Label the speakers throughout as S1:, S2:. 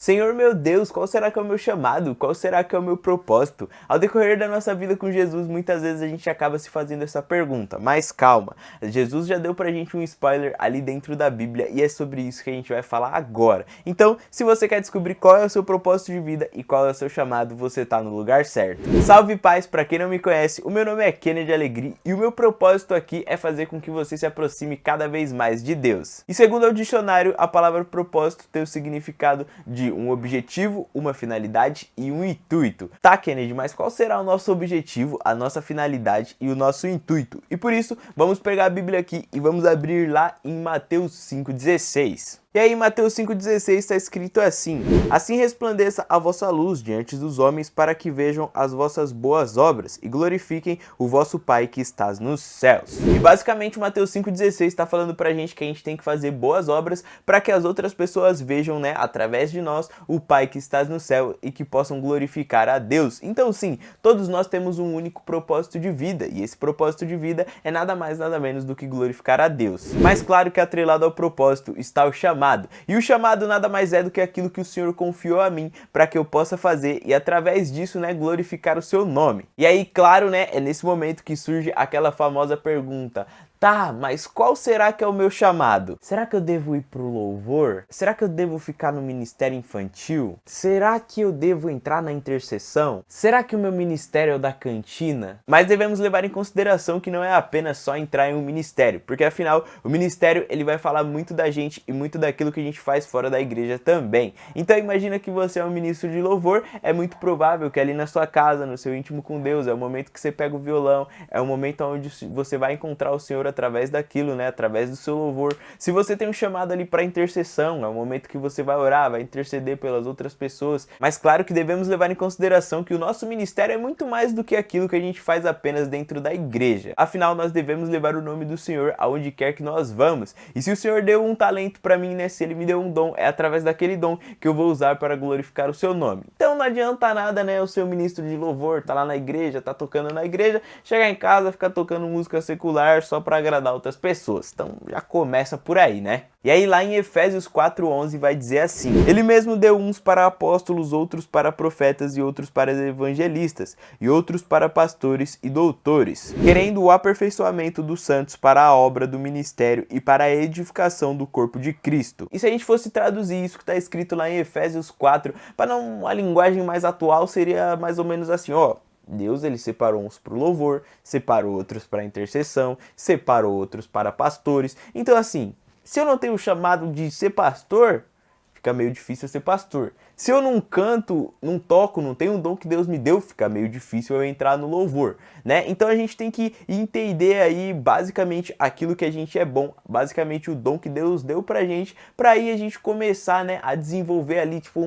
S1: Senhor meu Deus, qual será que é o meu chamado? Qual será que é o meu propósito? Ao decorrer da nossa vida com Jesus, muitas vezes a gente acaba se fazendo essa pergunta, mas calma, Jesus já deu pra gente um spoiler ali dentro da Bíblia e é sobre isso que a gente vai falar agora. Então, se você quer descobrir qual é o seu propósito de vida e qual é o seu chamado, você tá no lugar certo. Salve paz, pra quem não me conhece, o meu nome é Kennedy Alegre e o meu propósito aqui é fazer com que você se aproxime cada vez mais de Deus. E segundo o dicionário, a palavra propósito tem o significado de um objetivo, uma finalidade e um intuito. Tá, Kennedy, mas qual será o nosso objetivo, a nossa finalidade e o nosso intuito? E por isso, vamos pegar a Bíblia aqui e vamos abrir lá em Mateus 5,16. E aí, Mateus 5,16 está escrito assim: Assim resplandeça a vossa luz diante dos homens, para que vejam as vossas boas obras e glorifiquem o vosso Pai que estás nos céus. E basicamente, Mateus 5,16 está falando pra gente que a gente tem que fazer boas obras para que as outras pessoas vejam, né, através de nós, o Pai que estás no céu e que possam glorificar a Deus. Então, sim, todos nós temos um único propósito de vida, e esse propósito de vida é nada mais, nada menos do que glorificar a Deus. Mas claro que atrelado ao propósito está o chamado. E o chamado nada mais é do que aquilo que o Senhor confiou a mim para que eu possa fazer e através disso, né, glorificar o seu nome. E aí, claro, né, é nesse momento que surge aquela famosa pergunta: tá, mas qual será que é o meu chamado? Será que eu devo ir pro louvor? Será que eu devo ficar no ministério infantil? Será que eu devo entrar na intercessão? Será que o meu ministério é o da cantina? Mas devemos levar em consideração que não é apenas só entrar em um ministério, porque afinal, o ministério ele vai falar muito da gente e muito daquilo que a gente faz fora da igreja também. Então imagina que você é um ministro de louvor, é muito provável que ali na sua casa, no seu íntimo com Deus, é o momento que você pega o violão, é o momento onde você vai encontrar o Senhor através daquilo, né, através do seu louvor. Se você tem um chamado ali para intercessão, é o momento que você vai orar, vai interceder pelas outras pessoas. Mas claro que devemos levar em consideração que o nosso ministério é muito mais do que aquilo que a gente faz apenas dentro da igreja. Afinal, nós devemos levar o nome do Senhor aonde quer que nós vamos. E se o Senhor deu um talento para mim, né, se Ele me deu um dom, é através daquele dom que eu vou usar para glorificar o seu nome. Então não adianta nada, né, o seu ministro de louvor tá lá na igreja, tá tocando na igreja, chegar em casa, ficar tocando música secular só para agradar outras pessoas. Então já começa por aí, né? E aí lá em Efésios 4:11 vai dizer assim: Ele mesmo deu uns para apóstolos, outros para profetas e outros para evangelistas e outros para pastores e doutores, querendo o aperfeiçoamento dos santos para a obra do ministério e para a edificação do corpo de Cristo. E se a gente fosse traduzir isso que está escrito lá em Efésios 4 para uma linguagem mais atual, seria mais ou menos assim, ó: Deus ele separou uns para o louvor, separou outros para a intercessão, separou outros para pastores. Então assim, se eu não tenho o chamado de ser pastor, fica meio difícil ser pastor. Se eu não canto, não toco, não tenho o dom que Deus me deu, fica meio difícil eu entrar no louvor, né? Então a gente tem que entender aí basicamente aquilo que a gente é bom, basicamente o dom que Deus deu pra gente, pra aí a gente começar, né, a desenvolver ali tipo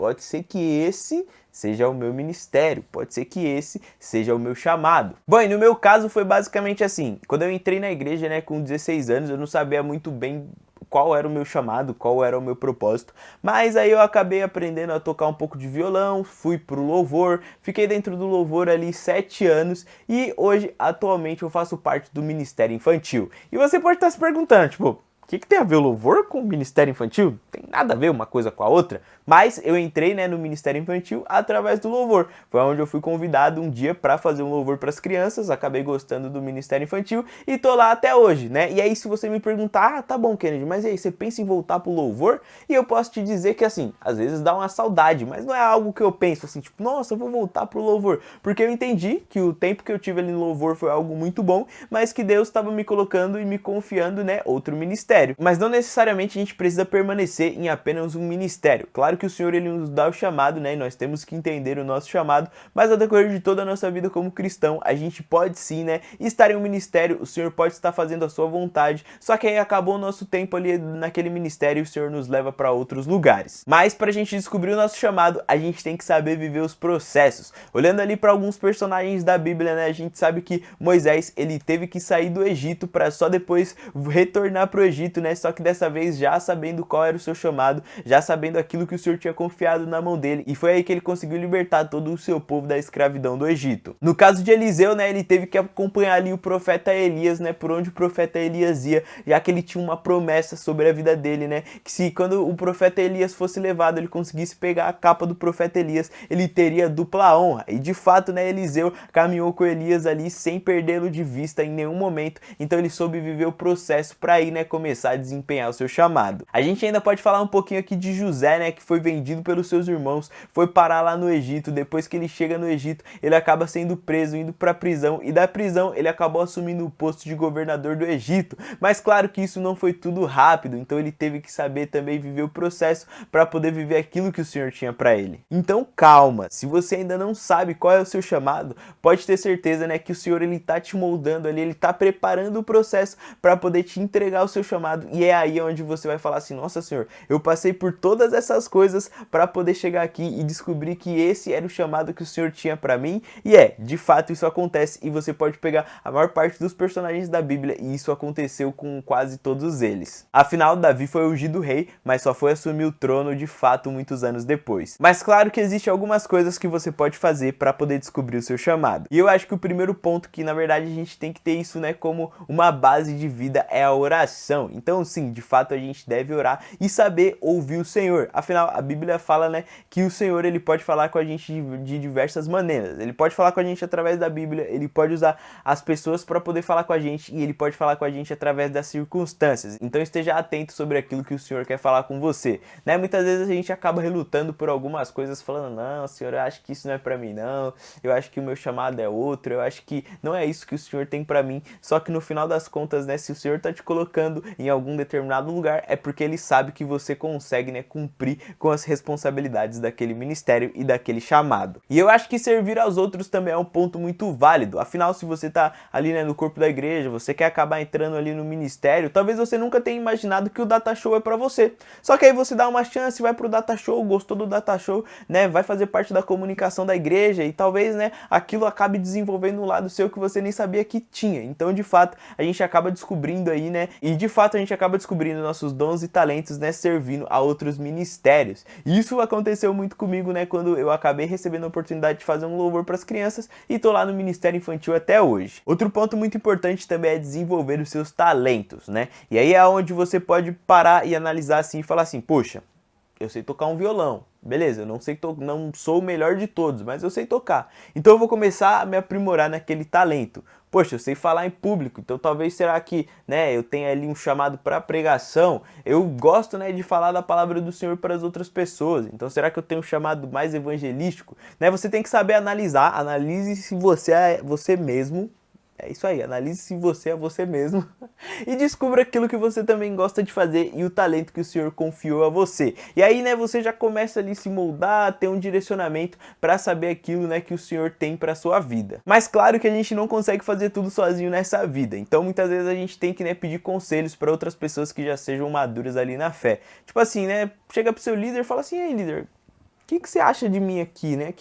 S1: pode ser que esse seja o meu ministério, pode ser que esse seja o meu chamado. Bom, e no meu caso foi basicamente assim: quando eu entrei na igreja, né, com 16 anos, eu não sabia muito bem qual era o meu chamado, qual era o meu propósito, mas aí eu acabei aprendendo a tocar um pouco de violão, fui pro louvor, fiquei dentro do louvor ali 7 anos e hoje, atualmente, eu faço parte do Ministério Infantil. E você pode estar se perguntando, tipo, o que tem a ver o louvor com o Ministério Infantil? Tem nada a ver uma coisa com a outra. Mas eu entrei, né, no Ministério Infantil através do louvor. Foi onde eu fui convidado um dia para fazer um louvor para as crianças. Acabei gostando do Ministério Infantil e tô lá até hoje, né? E aí se você me perguntar: ah, tá bom, Kennedy, mas e aí, você pensa em voltar pro louvor? E eu posso te dizer que assim, às vezes dá uma saudade, mas não é algo que eu penso assim, tipo, nossa, eu vou voltar pro louvor. Porque eu entendi que o tempo que eu tive ali no louvor foi algo muito bom, mas que Deus estava me colocando e me confiando, né, outro ministério. Mas não necessariamente a gente precisa permanecer em apenas um ministério. Claro que o Senhor ele nos dá o chamado, né, e nós temos que entender o nosso chamado, mas ao decorrer de toda a nossa vida como cristão, a gente pode sim, né, estar em um ministério, o Senhor pode estar fazendo a sua vontade, só que aí acabou o nosso tempo ali naquele ministério e o Senhor nos leva para outros lugares. Mas pra gente descobrir o nosso chamado, a gente tem que saber viver os processos. Olhando ali para alguns personagens da Bíblia, né, a gente sabe que Moisés, ele teve que sair do Egito para só depois retornar pro Egito Egito, né? Só que dessa vez já sabendo qual era o seu chamado, já sabendo aquilo que o Senhor tinha confiado na mão dele, e foi aí que ele conseguiu libertar todo o seu povo da escravidão do Egito. No caso de Eliseu, né, ele teve que acompanhar ali o profeta Elias, né, por onde o profeta Elias ia, já que ele tinha uma promessa sobre a vida dele, né, que se quando o profeta Elias fosse levado, ele conseguisse pegar a capa do profeta Elias, ele teria dupla honra. E de fato, né, Eliseu caminhou com Elias ali sem perdê-lo de vista em nenhum momento, então ele soube viver o processo para aí, né, começar a desempenhar o seu chamado. A gente ainda pode falar um pouquinho aqui de José, né, que foi vendido pelos seus irmãos, foi parar lá no Egito. Depois que ele chega no Egito, ele acaba sendo preso, indo para a prisão, e da prisão ele acabou assumindo o posto de governador do Egito. Mas claro que isso não foi tudo rápido, então ele teve que saber também viver o processo para poder viver aquilo que o Senhor tinha para ele. Então calma, se você ainda não sabe qual é o seu chamado, pode ter certeza, né, que o Senhor ele tá te moldando ali, ele tá preparando o processo para poder te entregar o seu chamado, e é aí onde você vai falar assim: nossa, Senhor, eu passei por todas essas coisas para poder chegar aqui e descobrir que esse era o chamado que o Senhor tinha para mim. E de fato isso acontece, e você pode pegar a maior parte dos personagens da Bíblia, e isso aconteceu com quase todos eles. Afinal, Davi foi ungido rei, mas só foi assumir o trono de fato muitos anos depois. Mas claro que existem algumas coisas que você pode fazer para poder descobrir o seu chamado. E eu acho que o primeiro ponto, que na verdade a gente tem que ter isso, né, como uma base de vida, é a oração. Então sim, de fato a gente deve orar e saber ouvir o Senhor. Afinal, a Bíblia fala, né, que o Senhor ele pode falar com a gente de diversas maneiras. Ele pode falar com a gente através da Bíblia, ele pode usar as pessoas para poder falar com a gente, e ele pode falar com a gente através das circunstâncias. Então esteja atento sobre aquilo que o Senhor quer falar com você, né? Muitas vezes a gente acaba relutando por algumas coisas, falando: não, Senhor, eu acho que isso não é para mim, não, eu acho que o meu chamado é outro, eu acho que não é isso que o Senhor tem para mim. Só que no final das contas, né, se o Senhor tá te colocando em algum determinado lugar, é porque ele sabe que você consegue, né, cumprir com as responsabilidades daquele ministério e daquele chamado. E eu acho que servir aos outros também é um ponto muito válido. Afinal, se você tá ali, né, no corpo da igreja, você quer acabar entrando ali no ministério, talvez você nunca tenha imaginado que o Data Show é para você. Só que aí você dá uma chance, vai pro Data Show, gostou do Data Show, né, vai fazer parte da comunicação da igreja, e talvez, né, aquilo acabe desenvolvendo um lado seu que você nem sabia que tinha. Então, de fato, a gente acaba descobrindo aí, né, e de fato a gente acaba descobrindo nossos dons e talentos, né, servindo a outros ministérios. E isso aconteceu muito comigo, né, quando eu acabei recebendo a oportunidade de fazer um louvor para as crianças, e tô lá no Ministério Infantil até hoje. Outro ponto muito importante também é desenvolver os seus talentos, né? E aí é onde você pode parar e analisar assim e falar assim: poxa, eu sei tocar um violão, beleza, eu não sou o melhor de todos, mas eu sei tocar. Então eu vou começar a me aprimorar naquele talento. Poxa, eu sei falar em público, então talvez será que, né, eu tenha ali um chamado para pregação. Eu gosto, né, de falar da palavra do Senhor para as outras pessoas. Então será que eu tenho um chamado mais evangelístico? Né, você tem que saber analisar, analise se você é você mesmo. É isso aí, analise se você é você mesmo e descubra aquilo que você também gosta de fazer e o talento que o Senhor confiou a você. E aí, né, você já começa ali a se moldar, a ter um direcionamento para saber aquilo, né, que o Senhor tem para sua vida. Mas claro que a gente não consegue fazer tudo sozinho nessa vida. Então, muitas vezes a gente tem que, né, pedir conselhos para outras pessoas que já sejam maduras ali na fé. Tipo assim, né, chega pro seu líder e fala assim: ei, líder, o que você acha de mim aqui, né? O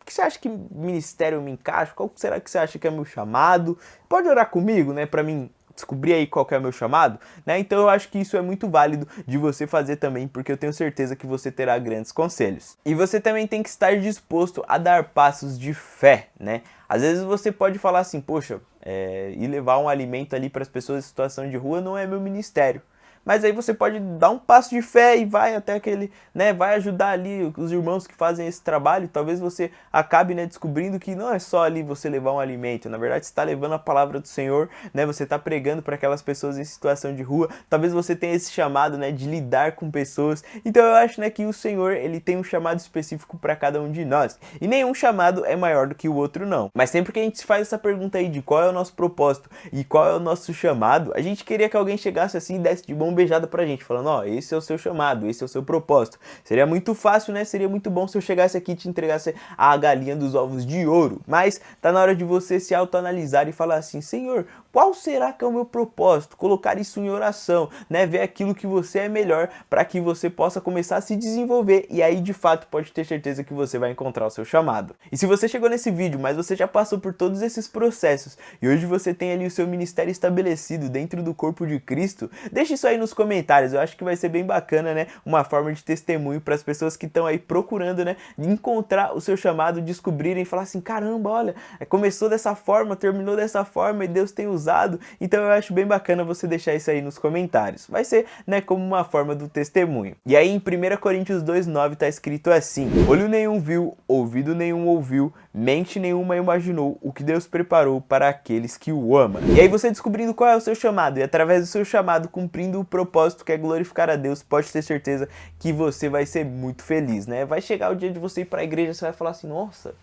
S1: que você acha que ministério eu me encaixo? Qual será que você acha que é meu chamado? Pode orar comigo, né, para mim descobrir aí qual que é o meu chamado, né? Então eu acho que isso é muito válido de você fazer também, porque eu tenho certeza que você terá grandes conselhos. E você também tem que estar disposto a dar passos de fé, né? Às vezes você pode falar assim: poxa, ir levar um alimento ali para as pessoas em situação de rua não é meu ministério. Mas aí você pode dar um passo de fé e vai até aquele, né, vai ajudar ali os irmãos que fazem esse trabalho. Talvez você acabe, né, descobrindo que não é só ali você levar um alimento. Na verdade, você está levando a palavra do Senhor, né, você está pregando para aquelas pessoas em situação de rua. Talvez você tenha esse chamado, né, de lidar com pessoas. Então eu acho, né, que o Senhor, ele tem um chamado específico para cada um de nós. E nenhum chamado é maior do que o outro, não. Mas sempre que a gente se faz essa pergunta aí de qual é o nosso propósito e qual é o nosso chamado, a gente queria que alguém chegasse assim e desse de bom beijada pra gente, falando: ó, esse é o seu chamado, esse é o seu propósito. Seria muito fácil, né? Seria muito bom se eu chegasse aqui e te entregasse a galinha dos ovos de ouro. Mas tá na hora de você se autoanalisar e falar assim: Senhor, qual será que é o meu propósito? Colocar isso em oração, né? Ver aquilo que você é melhor para que você possa começar a se desenvolver e aí de fato pode ter certeza que você vai encontrar o seu chamado. E se você chegou nesse vídeo, mas você já passou por todos esses processos e hoje você tem ali o seu ministério estabelecido dentro do corpo de Cristo, deixe isso aí nos comentários, eu acho que vai ser bem bacana, né? Uma forma de testemunho para as pessoas que estão aí procurando, né? Encontrar o seu chamado, descobrirem e falar assim, caramba, olha, começou dessa forma, terminou dessa forma e Deus tem usado. Então eu acho bem bacana você deixar isso aí nos comentários. Vai ser, né, como uma forma do testemunho. E aí em 1 Coríntios 2:9 tá escrito assim: olho nenhum viu, ouvido nenhum ouviu, mente nenhuma imaginou o que Deus preparou para aqueles que o amam. E aí você descobrindo qual é o seu chamado e através do seu chamado cumprindo o propósito que é glorificar a Deus, pode ter certeza que você vai ser muito feliz, né? Vai chegar o dia de você ir para a igreja, você vai falar assim, nossa,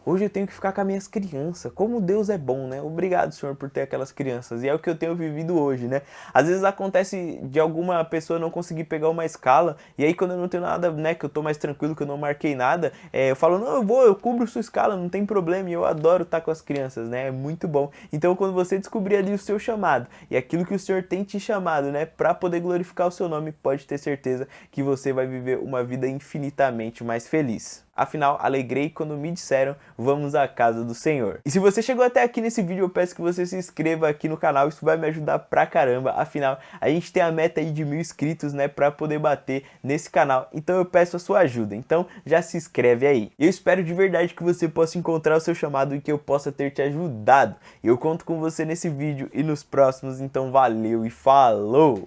S1: hoje eu tenho que ficar com as minhas crianças. Como Deus é bom, né? Obrigado, Senhor, por ter aquelas crianças. E é o que eu tenho vivido hoje, né? Às vezes acontece de alguma pessoa não conseguir pegar uma escala. E aí quando eu não tenho nada, né? Que eu tô mais tranquilo, que eu não marquei nada. Eu falo, não, eu cubro sua escala, não tem problema. E eu adoro estar com as crianças, né? É muito bom. Então quando você descobrir ali o seu chamado e aquilo que o Senhor tem te chamado, né? Pra poder glorificar o seu nome, pode ter certeza que você vai viver uma vida infinitamente mais feliz. Afinal, alegrei quando me disseram, vamos à casa do Senhor. E se você chegou até aqui nesse vídeo, eu peço que você se inscreva aqui no canal, isso vai me ajudar pra caramba. Afinal, a gente tem a meta aí de 1000 inscritos, né, pra poder bater nesse canal. Então eu peço a sua ajuda, então já se inscreve aí. Eu espero de verdade que você possa encontrar o seu chamado e que eu possa ter te ajudado. Eu conto com você nesse vídeo e nos próximos, então valeu e falou!